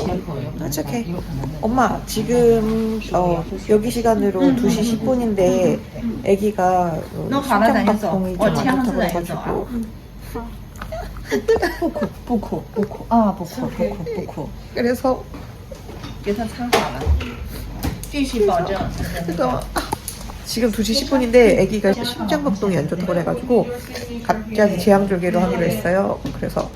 That's okay. 엄마, 지금 여기 시간으로 2시 10분인데 아기가 심장박동이 좀 안 좋다고 그래가지고 보코. 그래서 给他擦好了，继续保证。 지금 2시 10분인데 아기가 심장박동이 안 좋다고 그래가지고 갑자기 제왕절개로 하기로 했어요. 그래서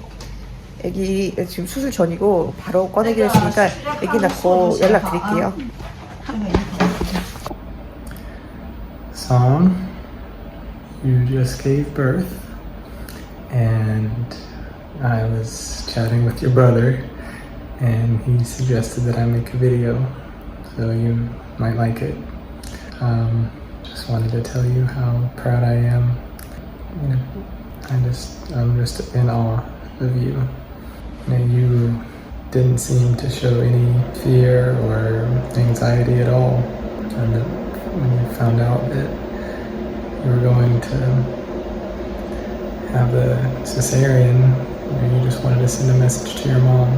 아기 지금 수술 전이고 바로 꺼내기로 했으니까 아기 낳고 연락드릴게요. Song, you just gave birth, and I was chatting with your brother, and he suggested that I make a video, so you might like it. Just wanted to tell you how proud I am. I'm just in awe of you. You didn't seem to show any fear or anxiety at all. And when you found out that you were going to have a cesarean, you just wanted to send a message to your mom.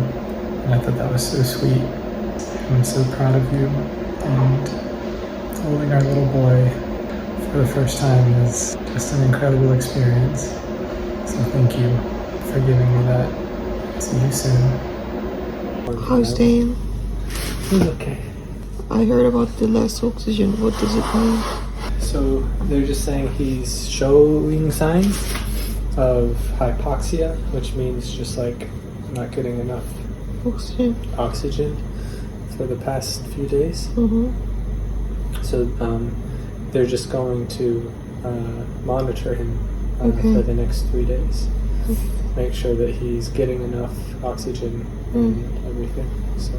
And I thought that was so sweet. I'm so proud of you. And holding our little boy for the first time is just an incredible experience. So thank you for giving me that. See you soon. How's Dan? He's okay. I heard about the less oxygen. What does it mean? So they're just saying he's showing signs of hypoxia, which means just like not getting enough oxygen for the past few days. So they're just going to monitor him for the next 3 days. Make sure that he's getting enough oxygen and everything. So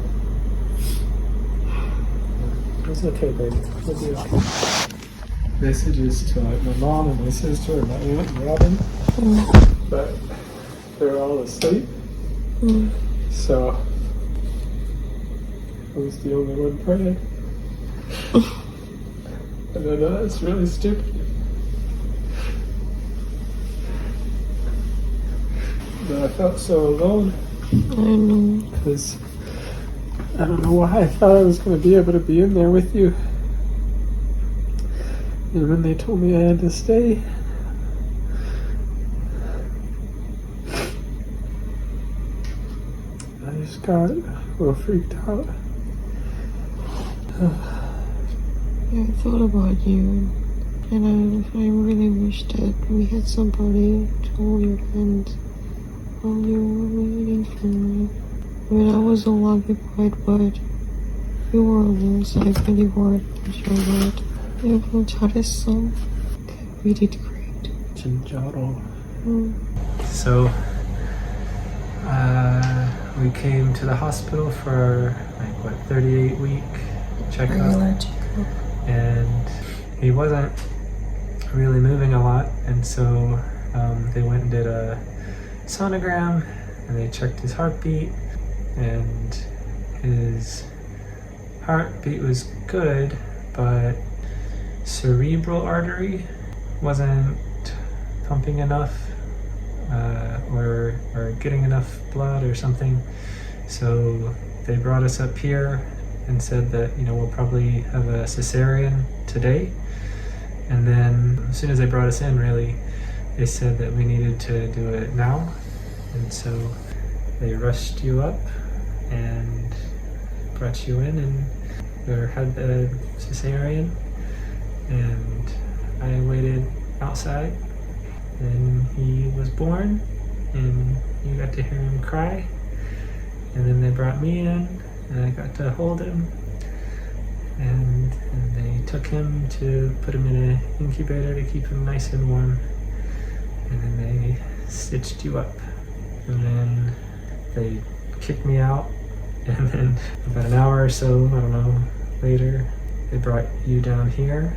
it's okay, baby. We'll be okay. Messages to my mom and my sister and my aunt and Robin, but they're all asleep. So I was the only one praying. And I know that's really stupid. But I felt so alone. I know. Because I don't know why I thought I was going to be able to be in there with you. And when they told me I had to stay, I just got a little freaked out. Yeah, I thought about you, and I really wish that we had somebody to hold your hand while you were waiting for me. I mean, I was all occupied, but you were alone, so I really worried about your word. 여러분 잘했어. We did great. 진짜로. So, we came to the hospital for 38-week checkup. And he wasn't really moving a lot, and so they went and did a sonogram, and they checked his heartbeat, and his heartbeat was good, but cerebral artery wasn't pumping enough or getting enough blood or something. So they brought us up here and said that, we'll probably have a cesarean today. And then as soon as they brought us in, really, they said that we needed to do it now. And so they rushed you up and brought you in, and we had the cesarean. And I waited outside, and he was born, and you got to hear him cry. And then they brought me in, and I got to hold him, and they took him to put him in an incubator to keep him nice and warm, and then they stitched you up, and then they kicked me out, and then about an hour or so, I don't know, later, they brought you down here,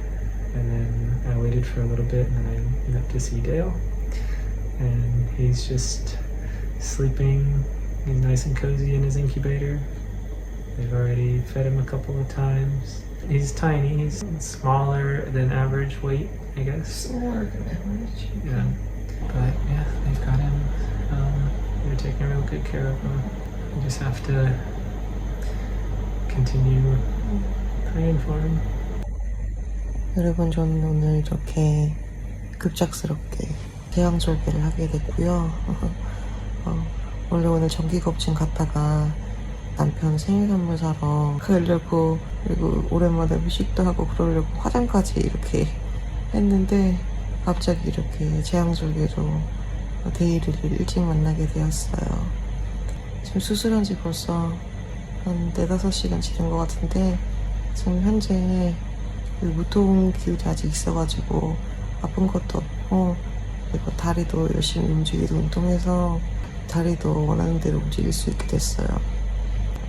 and then I waited for a little bit, and then I went up to see Dale, and he's just sleeping. He's nice and cozy in his incubator. They've already fed him a couple of times. He's tiny. He's smaller than average weight, I guess. Smaller than average. Yeah. But yeah, they've got him. They're taking real good care of him. You just have to continue praying for him. 여러분, 저는 오늘 이렇게 급작스럽게 제왕절개를 하게 됐고요. 원래 오늘 정기검진 갔다가 남편 생일 선물 사러 가려고, 그리고 오랜만에 회식도 하고 그러려고 화장까지 이렇게 했는데 갑자기 이렇게 제왕절개로 데이리를 일찍 만나게 되었어요. 지금 수술한 지 벌써 한 4-5시간 지난 것 같은데 지금 현재 무통 기운이 아직 있어가지고 아픈 것도 없고, 그리고 다리도 열심히 움직이고 운동해서 다리도 원하는 대로 움직일 수 있게 됐어요.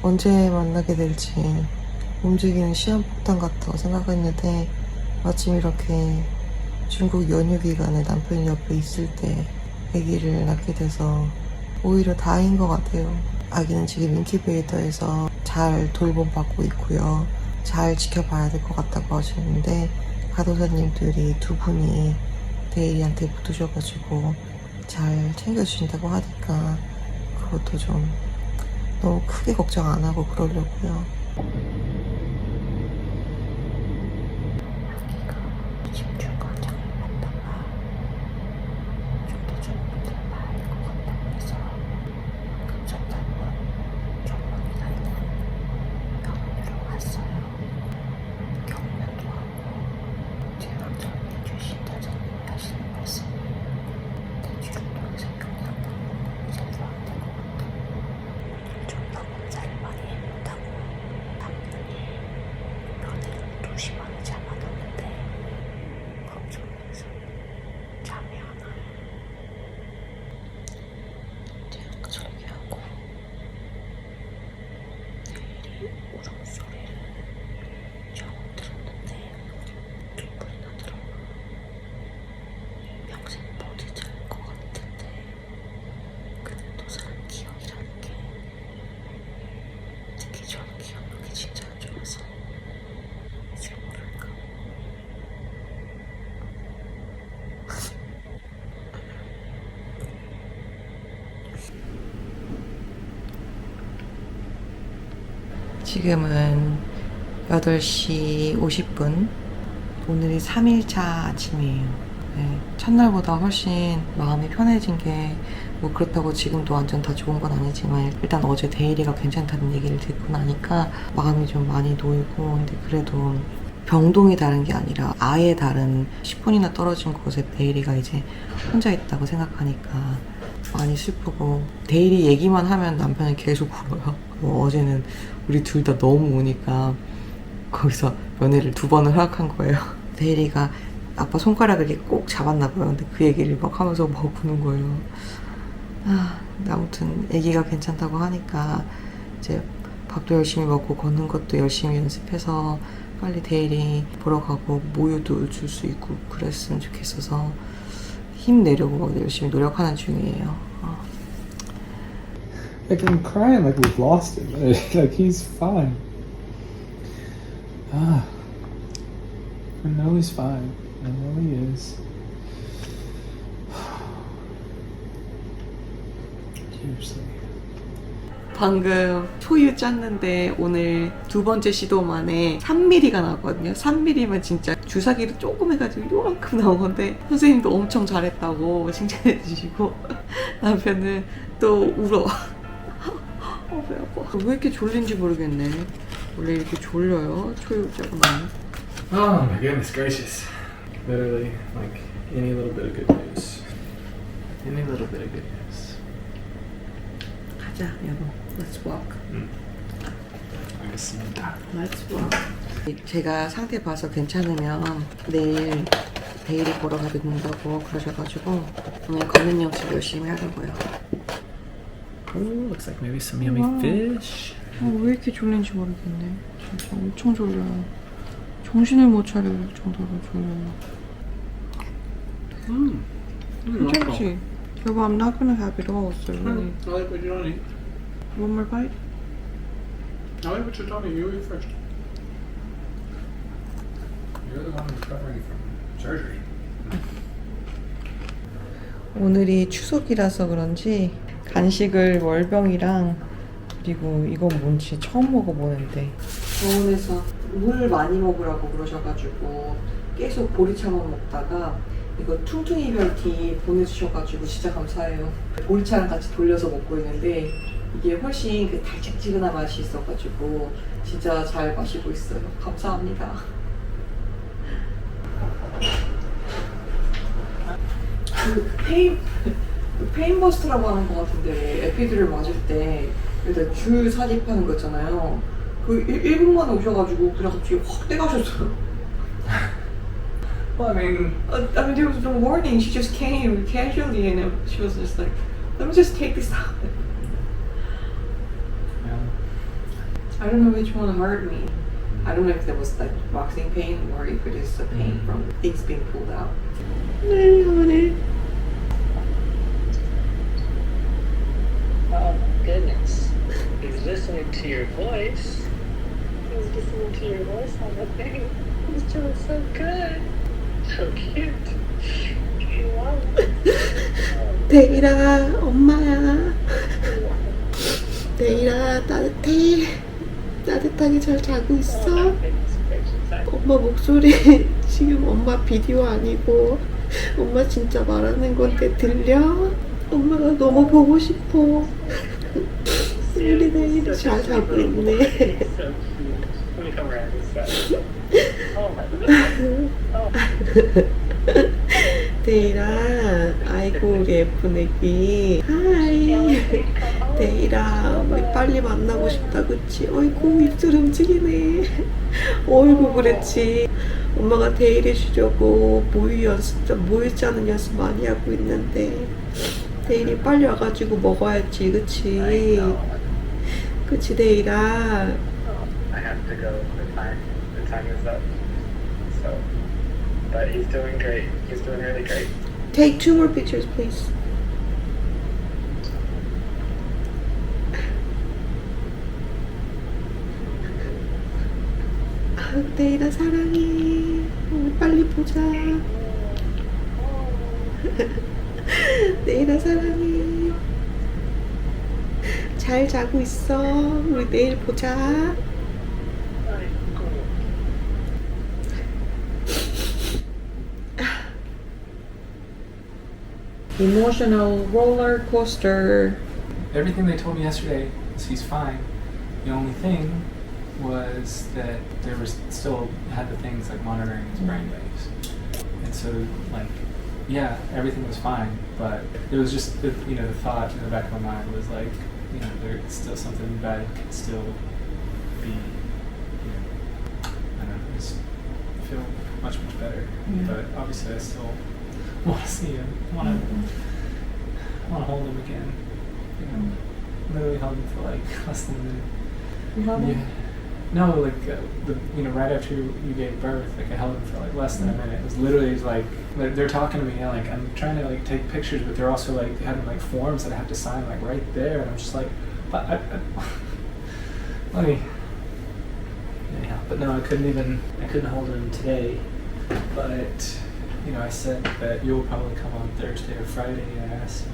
언제 만나게 될지 움직이는 시한폭탄 같다고 생각했는데 마침 이렇게 중국 연휴 기간에 남편이 옆에 있을 때 아기를 낳게 돼서 오히려 다행인 것 같아요. 아기는 지금 인큐베이터에서 잘 돌봄받고 있고요. 잘 지켜봐야 될 것 같다고 하시는데 간호사님들이 2분이 데일리한테 붙으셔가지고 잘 챙겨주신다고 하니까 그것도 좀 너무 크게 걱정 안 하고 그러려고요. 지금은 8시 50분. 오늘이 3일차 아침이에요. 네, 첫날보다 훨씬 마음이 편해진 게 뭐 그렇다고 지금도 완전 다 좋은 건 아니지만 일단 어제 데일리가 괜찮다는 얘기를 듣고 나니까 마음이 좀 많이 놓이고, 근데 그래도 병동이 다른 게 아니라 아예 다른 10분이나 떨어진 곳에 데일리가 이제 혼자 있다고 생각하니까 많이 슬프고, 데일리 얘기만 하면 남편은 계속 울어요. 어제는 우리 둘 다 너무 우니까 거기서 연애를 2번을 허락한 거예요. 데일리가 아빠 손가락을 이렇게 꼭 잡았나 봐요. 근데 그 얘기를 막 하면서 막 우는 거예요. 아무튼 애기가 괜찮다고 하니까 이제 밥도 열심히 먹고 걷는 것도 열심히 연습해서 빨리 데일리 보러 가고 모유도 줄 수 있고 그랬으면 좋겠어서 힘내려고 막 열심히 노력하는 중이에요. Like I'm crying like we've lost him. Like he's fine. I know he's fine. I know he is. Seriously. 방금 초유 짰는데 오늘 2번째 시도 만에 3mm가 나왔거든요. 3mm면 진짜 주사기로 조금 해가지고 요만큼 나온 건데 선생님도 엄청 잘했다고 칭찬해 주시고 남편은 또 울어. 배 아파. 왜 이렇게 졸린지 모르겠네. 원래 이렇게 졸려요? 초유 짜고 나면. Oh my goodness gracious. Literally, like any little bit of good news. Any little bit of good news. 가자, 여보. Let's walk. 알겠습니다. Let's walk. 제가 상태 봐서 괜찮으면 내일 데일리 보러 가도 된다고 그러셔가지고 오늘 걷는 연습 열심히 하려고요. Oh, looks like maybe some yummy fish. 왜 이렇게 졸린지 모르겠네. 진짜 엄청 졸려요. 정신을 못 차릴 정도로 졸려요. 괜찮지? 여보, I'm not gonna have it all, so really. I like what you don't eat. One more bite? I like what you don't eat. You eat first. You're the one who's recovering from surgery. 오늘이 추석이라서 그런지 간식을 월병이랑 그리고 이건 뭔지 처음 먹어보는데 병원에서 물 많이 먹으라고 그러셔가지고 계속 보리차만 먹다가 이거 퉁퉁이 별티 보내주셔가지고 진짜 감사해요. 보리차랑 같이 돌려서 먹고 있는데 이게 훨씬 그 달짝지근한 맛이 있어가지고 진짜 잘 마시고 있어요. 감사합니다. 페인버스트라고 하는 것 같은데 에피드를 맞을 때 일단 줄 사집하는 거 있잖아요. 그 1분 만에 오셔가지고 그냥 갑자기 확 떼가셨어요. Well, I mean, there was no warning. She just came casually and she was just like, let me just take this out. yeah. I don't know which one hurt me. I don't know if that was like boxing pain or if it is the pain from things being pulled out. 네, honey. Oh my goodness. He's listening to your voice. He's listening to your voice on the thing. He's doing so good. So cute. You love it. 데이라, 엄마야. 데이라, 따뜻해. 따뜻하게 잘 자고 있어? 엄마 목소리 지금 엄마 비디오 아니고 엄마 진짜 말하는 건데 들려? 엄마가 너무 보고 싶어. 우리 데이라 잘 자고 있네. So cute. Let me come around this side. Oh my goodness. Oh. 데이라, 아이고 우리 예쁜 애기. 하이. 데이라, 우리 빨리 만나고 싶다, 그치? 어이구, 입술 움직이네. 어이구, 그랬지. 엄마가 데이를 주려고 모유 짜는 연습 많이 하고 있는데 데이리 빨리 와가지고 먹어야지, 그치? 그치, 데이라. I have to go. The time is up. So, but he's doing great. He's doing really great. Take 2 more pictures, please. 아, 데이라 사랑해. 우리 빨리 보자. 데이라 사랑해. 잘 자고 있어. 우리 내일 보자. Emotional roller coaster. Everything they told me yesterday is he's fine. The only thing was that there was still had the things like monitoring his brain waves, and so like, yeah, everything was fine, but it was just the thought in the back of my mind was like, there's still something bad could still be, I don't know, just feel much better, but obviously I still want to see him, want to hold him again, literally held him for like less than a minute. You held him? Yeah. No, like right after you gave birth, like I held him for like less than a minute. It was literally like they're talking to me, and like I'm trying to like take pictures, but they're also like having like forms that I have to sign like right there, and I'm just like, but let me. Anyhow, but no, I couldn't hold him today, but I said that you'll probably come on Thursday or Friday. I asked,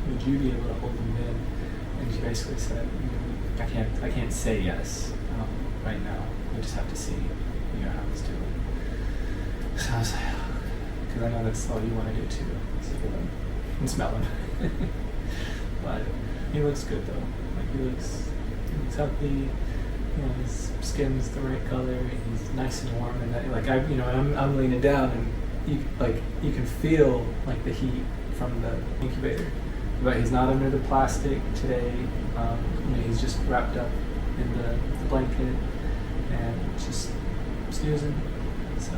would you be able to hold him then? And she basically said, I can't say yes. Right now, we just have to see, how he's doing. So I was like, because I know that's all you want to do too, is feel him and smell him. But he looks good though. Like he looks healthy. His skin's the right color. He's nice and warm, and that, like I'm leaning down, and you can feel like the heat from the incubator. But he's not under the plastic today. He's just wrapped up in the blanket and just snoozing. So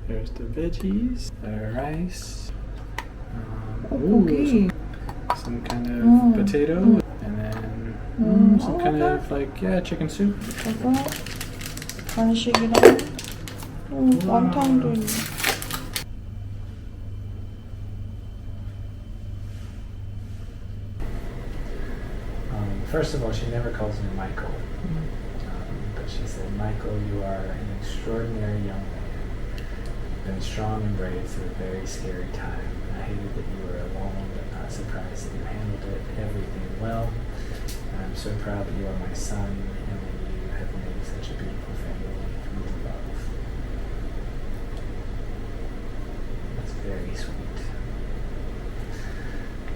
there's the veggies, the rice, some kind of potato, and then some kind of chicken soup. 이거 간식이랑 완탕도 있네. First of all, she never calls me Michael. But she said, Michael, you are an extraordinary young man. You've been strong and brave through a very scary time. I hated that you were alone, but not surprised that you handled everything well. I'm so proud that you are my son and that you have made such a beautiful family from above. That's very sweet.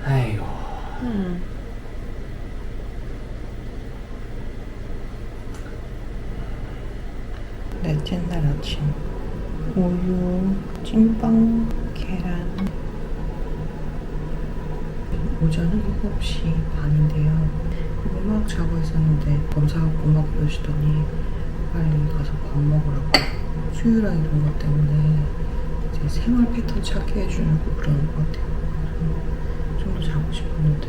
아이고. 넷째 날 아침 우유, 찐빵, 계란. 오전은 7시 반인데요. 그리고 막 자고 있었는데 검사하고 엄마 그러시더니 빨리 가서 밥 먹으라고. 수유랑 이런 것 때문에 이제 생활 패턴 찾게 해주려고 그러는 것 같아요. 좀 더 자고 싶었는데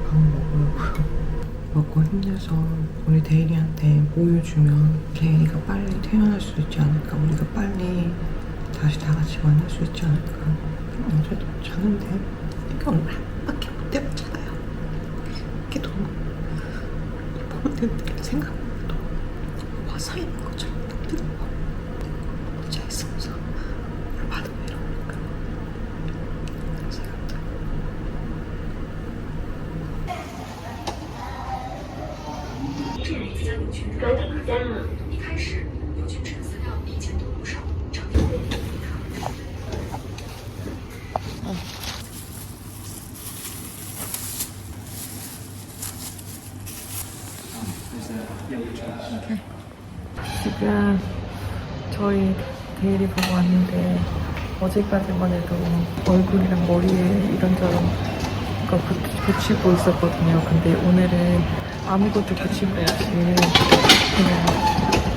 밥 먹으려고요. 먹고 힘내서 우리 데일리한테 우유 주면 데일리가 빨리 태어날 수 있지 않을까. 우리가 빨리 다시 다 같이 만날 수 있지 않을까. 어제도 자는데 이게 오늘 하나밖에 못 때문잖아요. 이게 너무 보는 생각보다 화사 있는 것처럼 딱 드는 거. 혼자 있으면서 물 받으면 이러니까 생각도. 各位大家，一开始邮件存资料比以前多不少，找定位给지금 저희 데일리 보고 왔는데 어제까지만 해도 얼굴이랑 머리에 이런저런 거 붙이고 있었거든요. 근데 오늘은 아무것도 붙이고 없이 그냥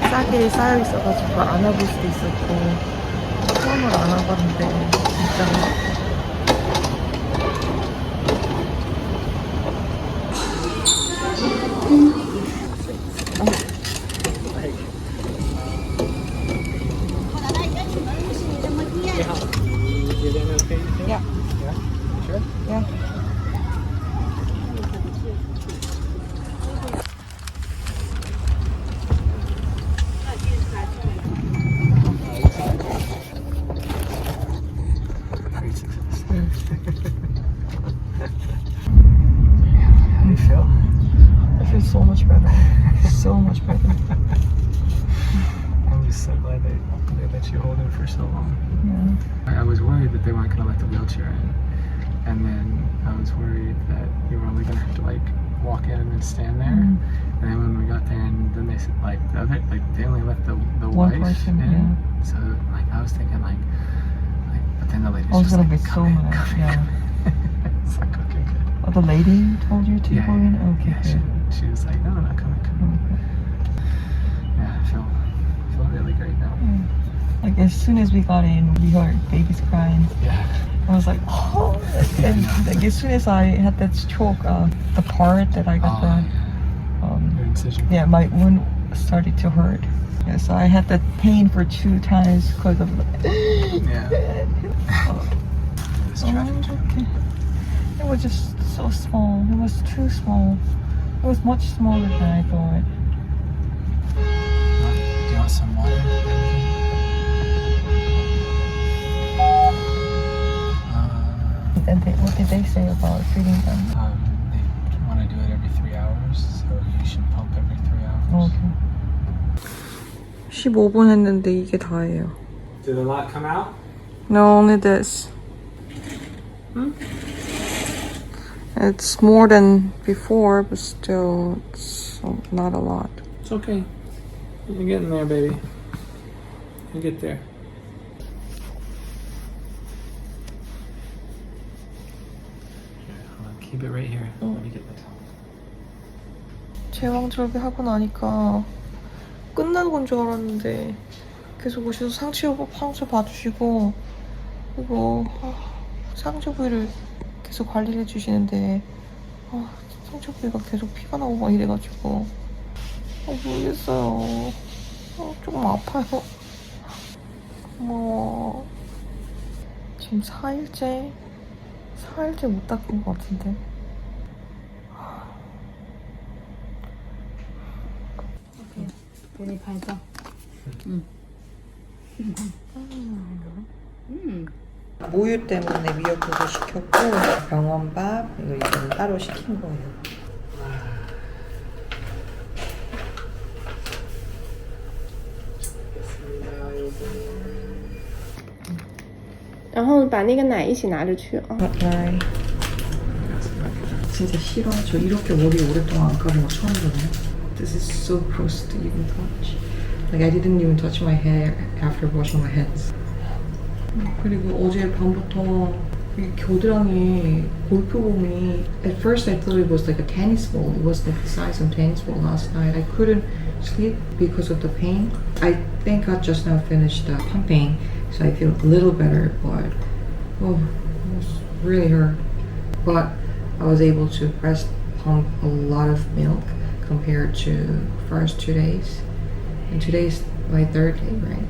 싸게 쌓여 있어가지고 안 와볼 수도 있었고 처음으로 안 와봤는데 진짜 Yeah. Sure? Yeah. Great success. How do you feel? I feel so much better. So much better. I'm just so glad they let you hold him for so long. Yeah. I was worried that they weren't going to let the wheelchair in, and then I was worried that you were only going to have to like walk in and then stand there. Mm. And then when we got there, and then they said like the other, like they only let the One wife person, in. yeah. So like I was thinking like, but then the lady I was just gonna like, be come so in, mad, come in, yeah. come in. It's like okay, good. Oh, the lady told you to Yeah, go in? Okay, yeah. good. She was like, no, come in. Okay. Yeah, I feel really great now. Like as soon as we got in, we heard babies crying. Yeah. I was like, oh! And like as soon as I had that stroke, the part that I got Oh, the, Your incision. yeah, my wound started to hurt. Yeah, so I had that pain for 2 times because of the. Yeah. This Oh, traffic jam. okay. It was just so small. It was too small. It was much smaller than I thought. Do you want some water? And what did they say about feeding them? They want to do it every 3 hours, so you should pump every 3 hours. Okay. 15분 했는데 이게 다예요. Did a lot come out? No, only this. It's more than before, but still, it's not a lot. It's okay. You're getting there, baby. You get there. Here, hold on. Keep it right here. Let me get the towel. 제왕절개 하고 나니까 끝난 건 줄 알았는데 계속 오셔서 상처 봐주시고 그리고 상처 부위를 계속 관리를 해주시는데 상처 부위가 계속 피가 나고 막 이래가지고 모르겠어요. 조금 아파요. 고마워. 지금 4일째 못 닦은 것 같은데.给你拍照。 모유 때문에 미역국을 시켰고 병원밥 이거 이거는 따로 시킨 거예요. 然后把那个奶一起拿着去啊。 네. 진짜 싫어. 저 이렇게 머리 오랫동안 안 감은 거 처음이거든요. This is so gross to even touch. Like I didn't even touch my hair after washing my hands. 그리고 어제 밤부터 이 겨드랑이 골프공이 at first I thought it was like a tennis ball. It was like the size of a tennis ball last night. I couldn't sleep because of the pain. I think I just now finished pumping, so I feel a little better, but oh, it was really hurt. But I was able to breast pump a lot of milk compared to first 2 days. And today's my 3rd day, right?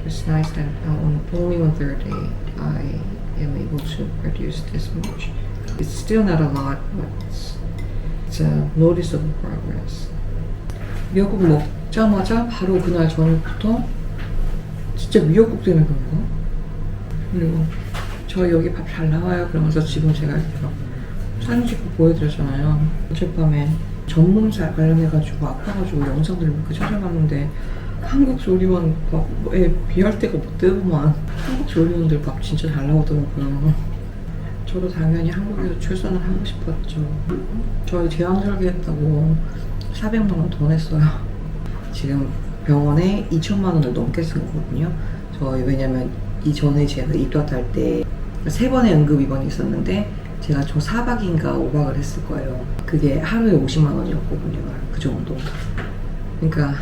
It's nice that only on 3rd day I am able to produce this much. It's still not a lot, but it's a noticeable progress. 미역국 먹자마자 바로 그날 저녁부터 진짜 미역국 때문에 그런가? 그리고 저 여기 밥 잘 나와요 그러면서 지금 제가 이렇게 막 사진 찍고 보여드렸잖아요. 어젯밤에 전몸살 관련해가지고 아파가지고 영상들을 몇 개 찾아봤는데 한국 조리원에 비할 데가 못 되더만. 한국 조리원들 밥 진짜 잘 나오더라고요. 저도 당연히 한국에서 출산을 하고 싶었죠. 저희 제왕절개했다고 400만 원 더 냈어요. 지금 병원에 2천만 원을 넘게 쓴 거거든요. 저희 왜냐면 이전에 제가 입덧할 때 3번의 응급 입원이 있었는데 제가 총 4박인가 5박을 했을 거예요. 그게 하루에 50만 원이었거든요. 그 정도. 그러니까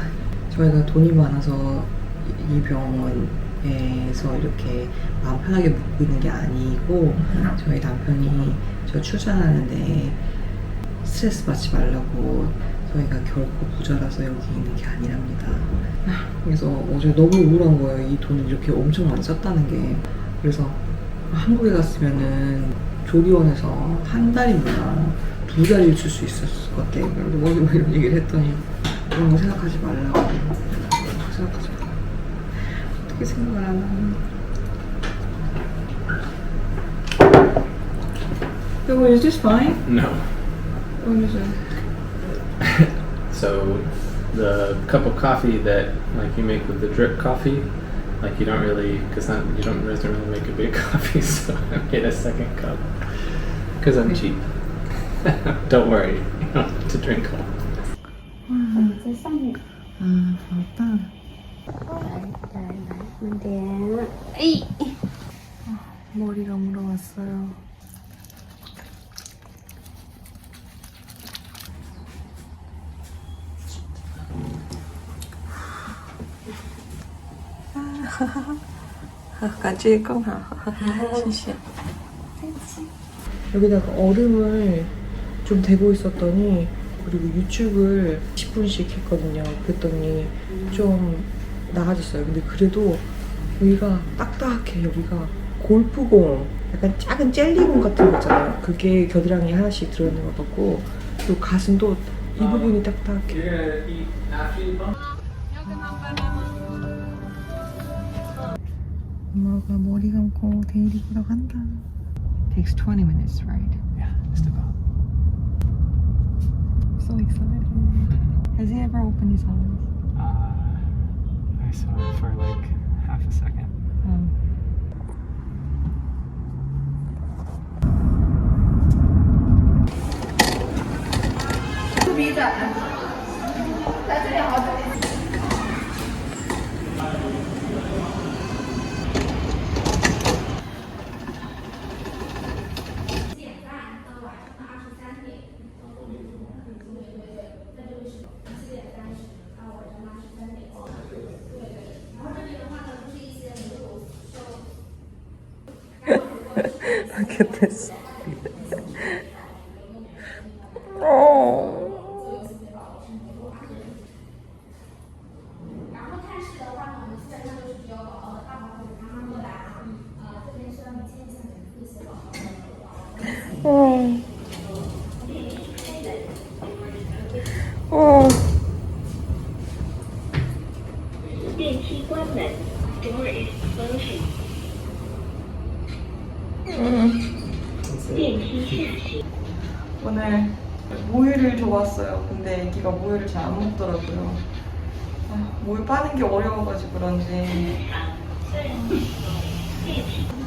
저희가 돈이 많아서 이 병원에서 이렇게 마음 편하게 묵고 있는 게 아니고 저희 남편이 저 출산하는데 스트레스 받지 말라고 저희가 결코 부자라서 여기 있는 게 아니랍니다. 그래서 어제 너무 우울한 거예요. 이 돈을 이렇게 엄청 많이 썼다는 게. 그래서 한국에 갔으면은 조리원에서 한 달이면 2달을 줄 수 있었을 것 같아. 뭐 이런 얘기를 했더니 그런 거 생각하지 말라고. 생각하지 말라고. 어떻게 생각을 안 하는. So is this fine? No. What is it? So the cup of coffee that like you make with the drip coffee, like you don't really, you don't really make a big coffee, so I made a second cup because I'm cheap. Don't worry, you don't have to drink all. 在上面。 부럽다. 来，慢点。哎， 머리가 물어왔어요. 같이 껌 시시. 여기다가 얼음을 좀 대고 있었더니 그리고 유축을 10분씩 했거든요. 그랬더니 좀 나아졌어요. 근데 그래도 여기가 딱딱해. 여기가 골프공, 약간 작은 젤리공 같은 거 있잖아요. 그게 겨드랑이에 하나씩 들어있는 것 같고 그리고 가슴도 이 부분이 딱딱해. 엄마가 머리 감고 데일리 보러 간다. Takes 20 minutes, right? Yeah, just about. So excited. Has he ever opened his eyes? I saw it for like half a second. Look at this. Oh. Oh. 电梯关门 ，Door is closing。电梯下行。 오늘 모유를 줘봤어요. 근데 애기가 모유를 잘 안 먹더라고요. 모유 빠는 게 어려워가지고 그런지 液体。